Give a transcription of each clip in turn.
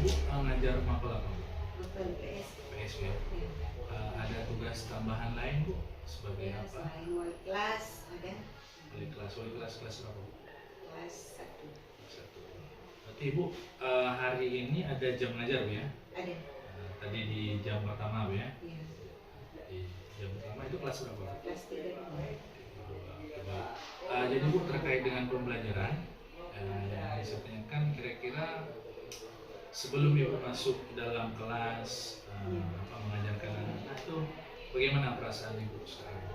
Ibu ngajar mapel apa? Mapel PS. PS ya. Ada tugas tambahan lain Bu sebagai Ya, apa? selain wali kelas ada. Wali kelas kelas berapa? Kelas 1. Satu. Berarti Ibu hari ini ada jam ngajar Bu ya? Ada. Tadi di jam pertama Bu ya? Iya. Di jam pertama itu kelas berapa? Kelas 3. Jadi Bu terkait dengan pembelajaran yang saya tanyakan kira-kira sebelum Ibu masuk dalam kelas mengajarkan anak itu bagaimana perasaan Ibu sekarang?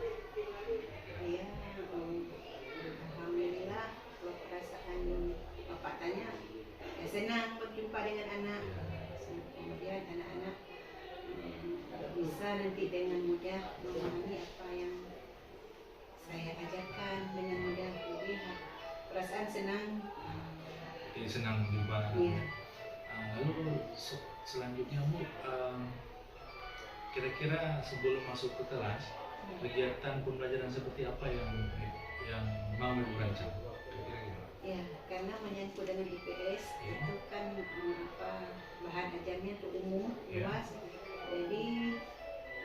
Iya, alhamdulillah kalau perasaan bapak tanya ya senang berjumpa dengan anak. Kemudian anak-anak bisa nanti dengan mudah memahami apa yang saya ajarkan dengan mudah. Jadi perasaan senang. Jadi senang berjumpa anak. Iya. Lalu selanjutnya Bu, kira-kira sebelum masuk ke kelas kegiatan pembelajaran seperti apa yang mau Ibu rancang? Kira-kira gimana? Ya, karena menyangkut dengan IPS itu kan bahan ajarnya itu umum, luas. Jadi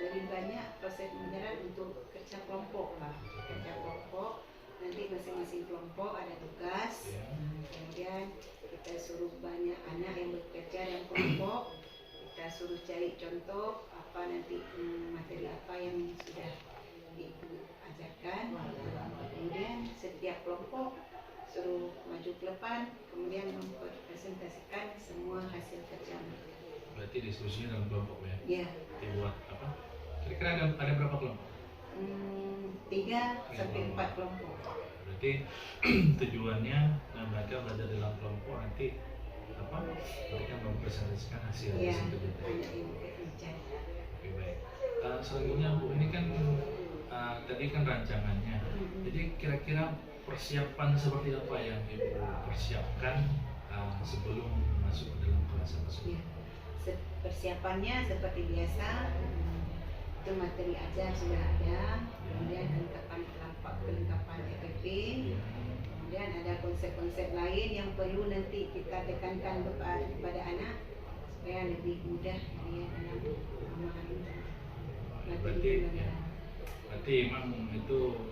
lebih banyak proses pembelajaran untuk kerja kelompok Pak. Kerja kelompok, nanti masing-masing kelompok ada tugas. Kemudian kita suruh banyak anak yang bekerja dalam kelompok. Kita suruh cari contoh apa nanti materi apa yang sudah diajarkan. Kemudian setiap kelompok suruh maju ke depan, kemudian mempresentasikan semua hasil kerja mereka. Berarti diskusinya dalam kelompok ya? Iya. Dibuat apa? Kira-kira ada berapa kelompok? 3 sampai 4 kelompok. Berarti tujuannya mereka belajar dalam kelompok nanti apa? Mereka mempresentasikan hasil kerja. Ada yang kerja. Oke, baik. Selanjutnya Bu, ini kan tadi kan rancangannya. Jadi kira-kira persiapan seperti apa yang Ibu persiapkan sebelum masuk ke dalam kelas tersebut? Persiapannya seperti biasa, itu materi ajar sudah ada, kemudian kelengkapan EPP, kemudian ada konsep-konsep lain yang perlu nanti kita tekankan kepada anak supaya lebih mudah dia dalam memahami materi pelajaran. Berarti memang itu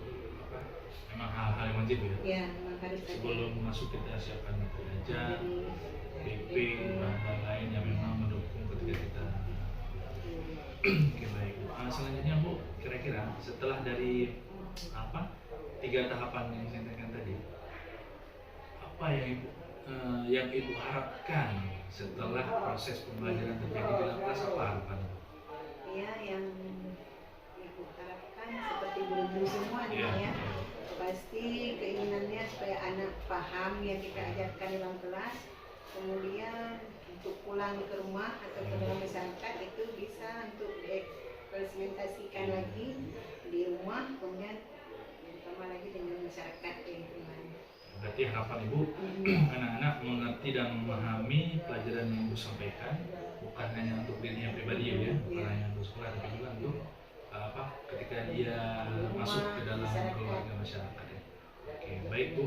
memang hal-hal yang wajib ya? Ya, memang harus ada. Sebelum masuk kita siapkan materi ajar, PP, bahan lain yang memang mendukung ketika kita. Oke, baik. Selanjutnya Bu, kira-kira setelah dari 3 tahapan yang saya tanyakan tadi, apa yang Ibu harapkan setelah proses pembelajaran terjadi dalam kelas, apa harapan? Ya, yang Ibu harapkan seperti guru-guru semua ya. Pasti keinginannya supaya anak paham yang kita ajarkan dalam kelas, kemudian untuk pulang ke rumah atau ke dalam masyarakat itu bisa untuk dipresentasikan lagi di rumah, kemudian terutama lagi dengan masyarakat yang lingkungan. Berarti harapan Ibu anak-anak mengerti dan memahami pelajaran yang Ibu sampaikan, bukan hanya untuk dirinya pribadi ya, bukan hanya untuk sekolah tapi juga untuk ketika dia masuk ke dalam keluarga masyarakat ya. Oke, baik Bu.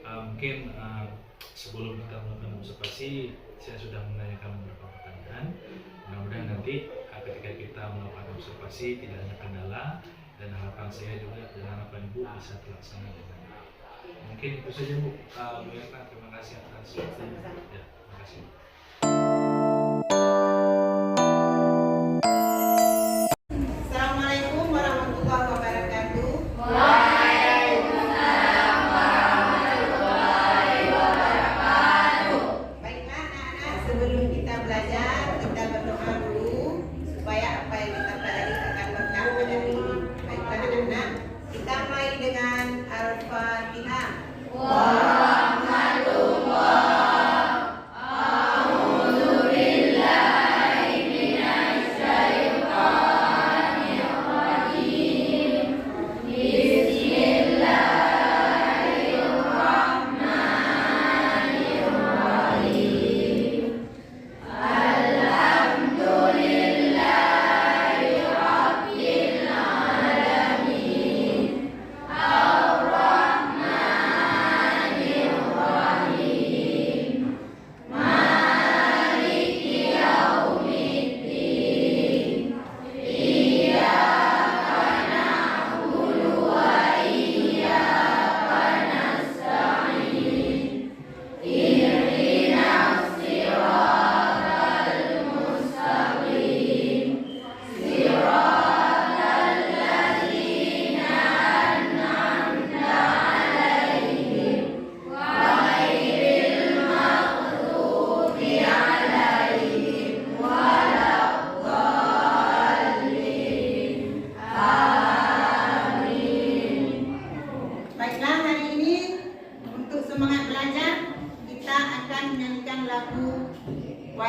Mungkin sebelum kita melakukan observasi, saya sudah menanyakan beberapa pertanyaan. Mudah-mudahan nanti ketika kita melakukan observasi tidak ada kendala, dan harapan saya juga dan harapan Ibu bisa terlaksana dengan baik. Mungkin itu saja Bu. Bu Erna, terima kasih atas waktunya. Ya, terima kasih. Assalamualaikum warahmatullahi wabarakatuh. Baiklah anak-anak, sebelum kita belajar, kita berdoa dulu supaya apa yang kita pelajari akan berkah pada hari ini. Baiklah anak-anak, kita mulai dengan Al-Fatihah. Bismillahirrahmanirrahim.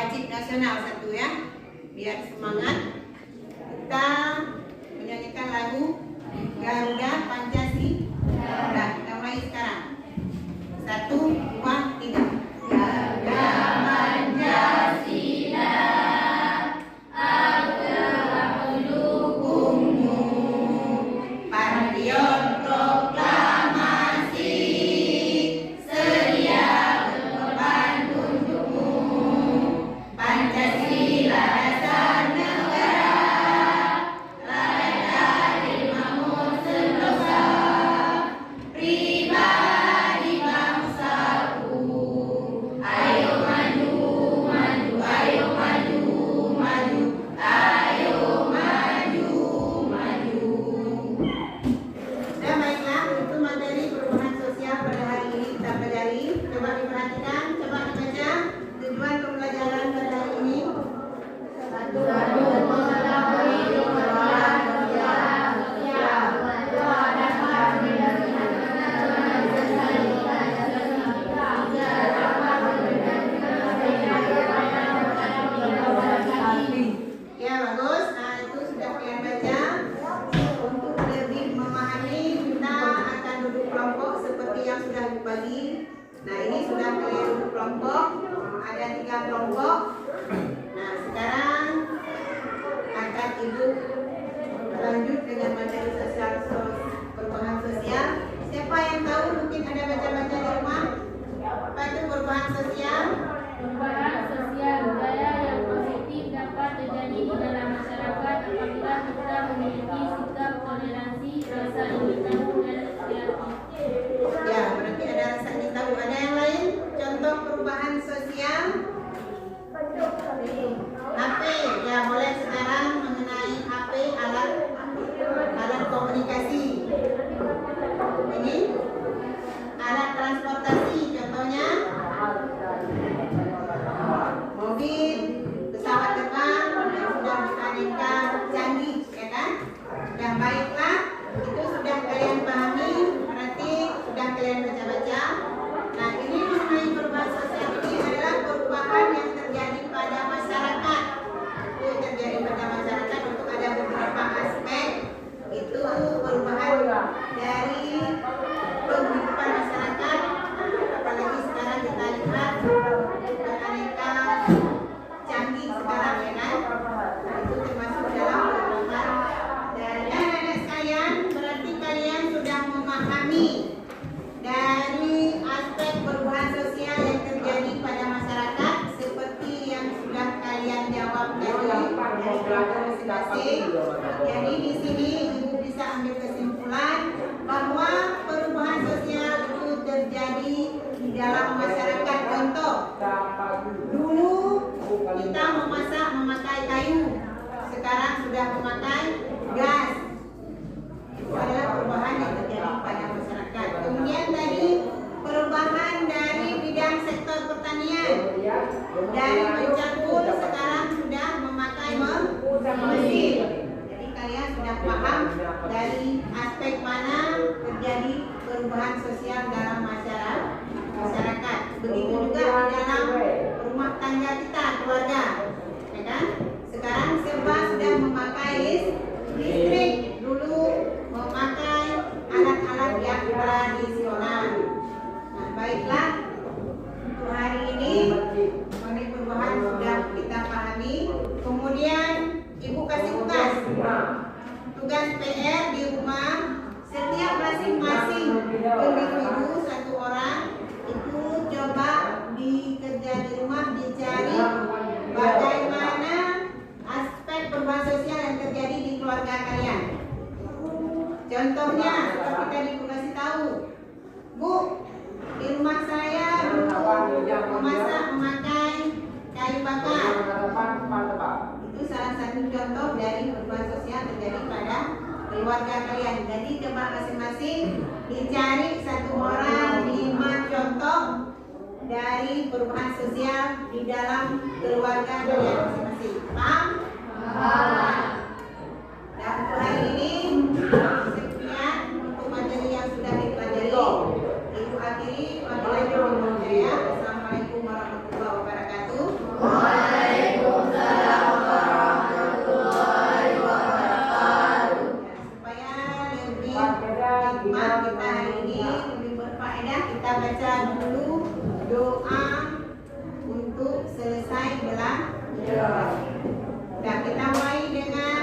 wajib nasional satu ya, biar semangat. Kita menyanyikan lagu Garuda Pancasila. Kita mulai sekarang. 1, 2, 3. Garuda Pancasila, adalah pendukungmu. Patriot proklamasi, sedia berkorban untukmu. Pancasila dasar negara, rakyat dari makmur sentosa, pribadi bangsaku. Ayo maju, maju, ayo maju, maju, ayo maju, maju. Dan baiklah, itu materi perubahan sosial pada hari ini kita pelajari. Coba diperhatikan, coba dibaca tujuan pembelajaran pada hari ini. Satu, mengetahui perubahan sosial. Dua, dapat ya bagus, nah itu sudah kalian baca. Untuk lebih memahami kita akan duduk kelompok seperti yang sudah dibagi. Nah ini sudah kalian duduk kelompok, ada 3 kelompok. Nah sekarang akan ibu lanjut dengan materi sosial, perubahan sosial. Siapa yang tahu, mungkin ada baca-baca di rumah, apa itu perubahan sosial? Perubahan sosial budaya yang positif dapat terjadi di dalam masyarakat apabila kita memiliki sikap toleransi, rasa ingin tahu dan kreatif. Ya, berarti ada rasa ingin tahu. Ada yang lain? Contoh perubahan sosial? HP, ya boleh sekarang mengenai HP, alat komunikasi. Ini alat transportasi, contohnya mobil, pesawat terbang yang sudah beraneka canggih, ya kan? Sudah baiklah, itu sudah kalian pahami, berarti sudah kalian baca-baca. Nah ini mengenai perubahan sosial ini adalah perubahan yang terjadi pada masyarakat. Itu terjadi pada masyarakat untuk ada beberapa aspek. Itu perubahan dari kehidupan masyarakat, apalagi sekarang kita lihat beraneka canggih sekarang ya kan. Nah, itu termasuk dalam perubahan. Dan anak-anak sekalian, berarti kalian sudah memahami dari aspek perubahan sosial yang terjadi pada masyarakat seperti yang sudah kalian jawab tadi dari kelompok masing-masing. Jadi di sini ibu bisa ambil kesimpulan bahwa perubahan sosial itu terjadi di dalam masyarakat. Contoh, dulu kita memasak memakai kayu, sekarang sudah memakai gas. Itu adalah perubahan yang terjadi pada masyarakat. Kemudian tadi perubahan dari bidang sektor pertanian, dari mencangkul sekarang sudah memakai mesin. Jadi kalian sudah paham dari aspek mana terjadi perubahan sosial dalam masyarakat. Begitu juga di dalam rumah tangga kita, keluarga, ya kan? Sekarang serba sudah memakai listrik, dulu memakai alat-alat yang tradisional. Nah, baiklah, untuk hari ini mengenai perubahan sudah kita pahami. Kemudian ibu kasih tugas PR di rumah. Setiap masing-masing individu satu orang itu coba dikerja di rumah, dicari bagaimana aspek perubahan sosial yang terjadi di keluarga kalian. Contohnya seperti tadi ibu kasih tahu, Bu, di rumah saya memasak memakai kayu bakar. Itu salah satu contoh dari perubahan sosial terjadi pada keluarga kalian. Jadi coba masing-masing dicari satu orang 5 contoh dari perubahan sosial di dalam keluarga kalian masing-masing. Paham? Dan untuk hari ini sekian untuk materi yang sudah dipelajari. Ibu akhiri, wabillahi taufiq wal hidayah. Assalamualaikum warahmatullahi wabarakatuh. mulai belajar. Nah, kita mulai dengan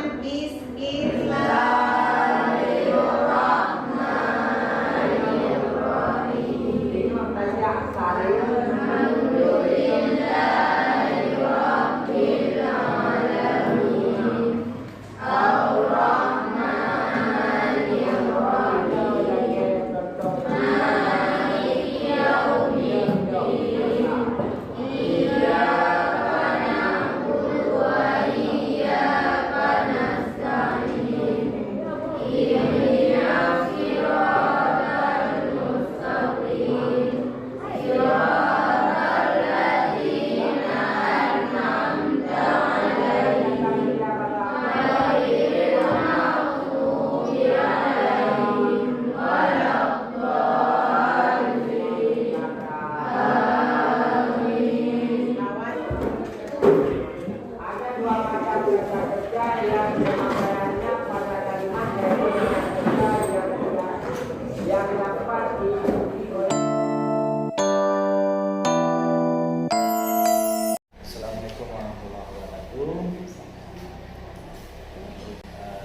Assalamualaikum warahmatullahi wabarakatuh.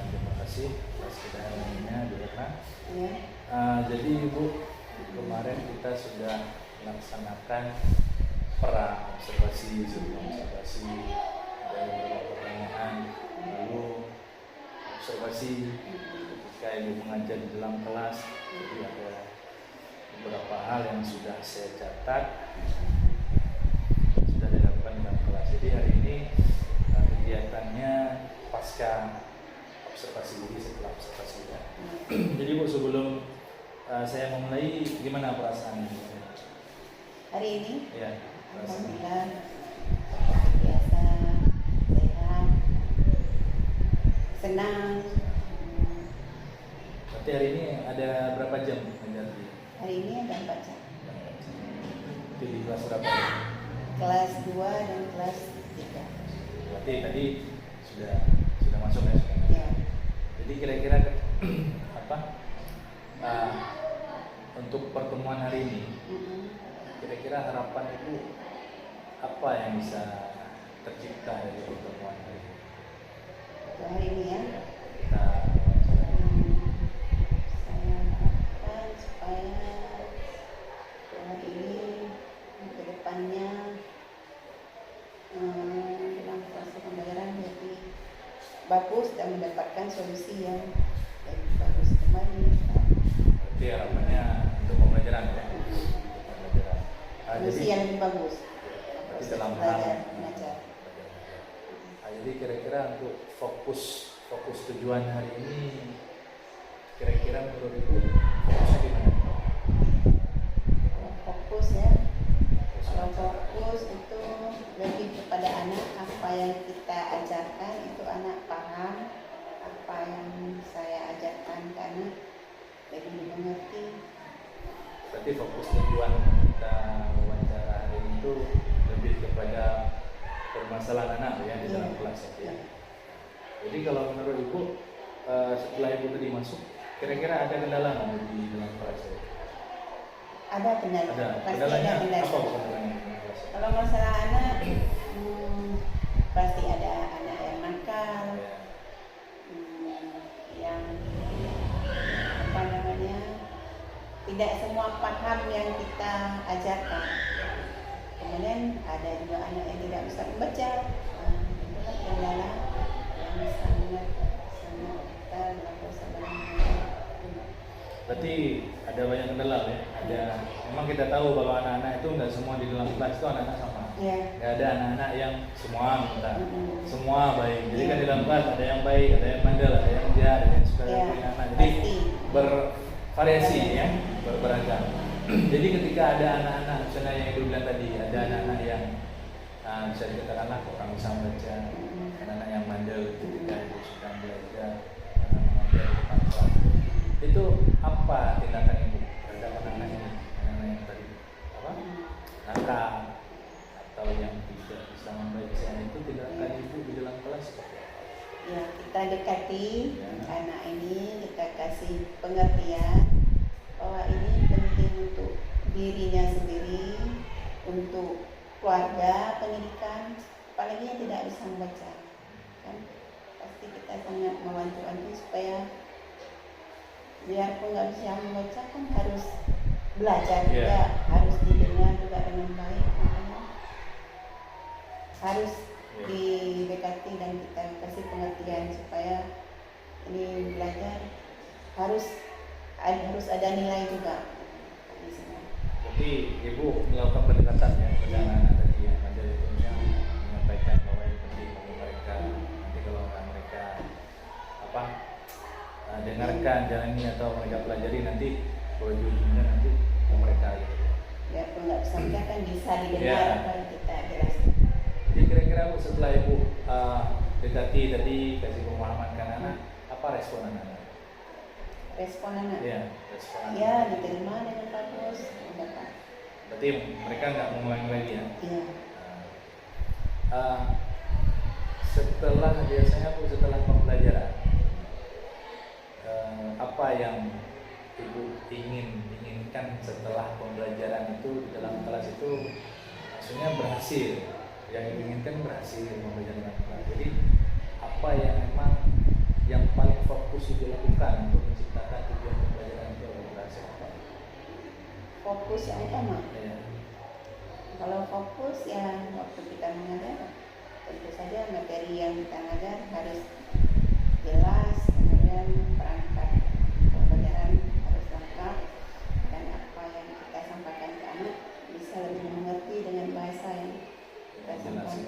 Terima kasih atas kehadirannya Bu Retna. Jadi Ibu, kemarin kita sudah melaksanakan observasi dari beberapa pertanyaan, lalu observasi ketika Ibu mengajar di dalam kelas. Jadi ada beberapa hal yang sudah saya catat, sudah dilakukan dalam kelas. Jadi hari ini kegiatannya pasca observasi, jadi setelah observasi ya. Jadi Bu, sebelum saya memulai, gimana perasaan Ibu? hari ini. Ya, Alhamdulillah, biasa, sehat, senang. Berarti hari ini ada berapa jam mengajar di? Hari ini ada 4 jam. Itu di kelas berapa? Kelas 2 dan kelas 3. Berarti tadi sudah masuk ya? Ya. Jadi kira-kira apa? Untuk pertemuan hari ini, kira-kira harapan Ibu apa yang bisa tercipta dari pertemuan hari ini? Untuk hari ini ya. Kita Saya harapkan supaya hari ini ke depannya dalam proses pembelajaran lebih bagus dan mendapatkan solusi yang lebih bagus kembali. berarti harapannya untuk pembelajaran ya? Solusi yang lebih bagus. Berarti dalam belajar, hal mengajar. jadi kira-kira untuk fokus tujuan hari ini, kira-kira menurut Ibu fokusnya gimana? Fokus ya. Kalau fokus itu lebih kepada anak, apa yang kita ajarkan itu anak paham, apa yang saya ajarkan ke anak lebih dimengerti. Berarti fokus tujuan kita wawancara hari ini itu lebih kepada permasalahan anak ya di dalam kelas ya. Jadi kalau menurut Ibu, setelah Ibu tadi masuk, kira-kira ada kendala nggak di dalam kelas ya? Ada kendala. Ada. Pasti Kendalanya ada kendala. apa kendalanya di dalam kelas? Kalau masalah anak, pasti ada anak yang nakal, yang apa namanya, tidak semua paham yang kita ajarkan. Kemudian ada juga anak yang tidak bisa membaca. Itulah kendala yang sangat kita lakukan benar-benar. Berarti ada banyak kendala ya. Memang kita tahu bahwa anak-anak itu nggak semua di dalam kelas itu anak-anak sama. Ya. Nggak ada anak-anak yang semua minta, semua baik. Jadi Ya. kan di dalam kelas ada yang baik, ada yang bandel, ada yang jahat, ada yang suka Ya, ngelakuin anak. Jadi pasti. bervariasi ya, beragam. Jadi ketika ada anak-anak, misalnya yang Ibu bilang tadi, ada anak-anak yang bisa dikatakanlah kurang bisa membaca, anak-anak yang bandel ketika Ibu sedang belajar, anak-anak yang di depan kelas. Itu apa tindakan Ibu terhadap anak-anak ini? Anak-anak yang tadi apa? Nakal atau yang tidak bisa membaca, itu tindakan Ibu di dalam kelas seperti apa? Ya, kita dekati Ya. anak ini, kita kasih pengertian bahwa ini penting untuk dirinya sendiri, untuk keluarga, pendidikan, apalagi yang tidak bisa membaca, kan pasti kita sangat mewanti-wanti supaya biarpun nggak bisa membaca kan harus belajar juga, harus didengar juga dengan baik, makanya harus didekati dan kita kasih pengertian supaya ini belajar harus ada nilai juga di sini. Jadi ibu melakukan pendekatan ya kepada anak-anak tadi yang ada itu yang menyampaikan bahwa ini penting bagi mereka. Nanti kalau mereka dengarkan jalani atau mereka pelajari nanti ujung-ujungnya nanti mereka gitu. Biarpun nggak bisa baca kan bisa didengar apa yang kita jelaskan. Jadi kira-kira Bu setelah ibu dekati tadi kasih pemahaman ke anak, apa respon anak? Respon anak? Iya, respon anak. Ya, diterima dengan bagus. Berarti mereka nggak mengulangi lagi ya? Iya. Setelah biasanya Bu setelah pembelajaran, apa yang ibu inginkan setelah pembelajaran itu di dalam kelas itu maksudnya berhasil, yang ibu inginkan berhasil pembelajaran kelas. Jadi apa yang memang yang paling fokus dilakukan untuk menciptakan tujuan pembelajaran itu adalah berhasil apa? Fokus yang utama. Ya. Kalau fokus ya waktu kita mengajar, tentu saja materi yang kita ngajar harus jelas, kemudian perangkat pembelajaran harus lengkap, dan apa yang kita sampaikan ke anak bisa lebih mengerti dengan bahasa yang kita sampaikan.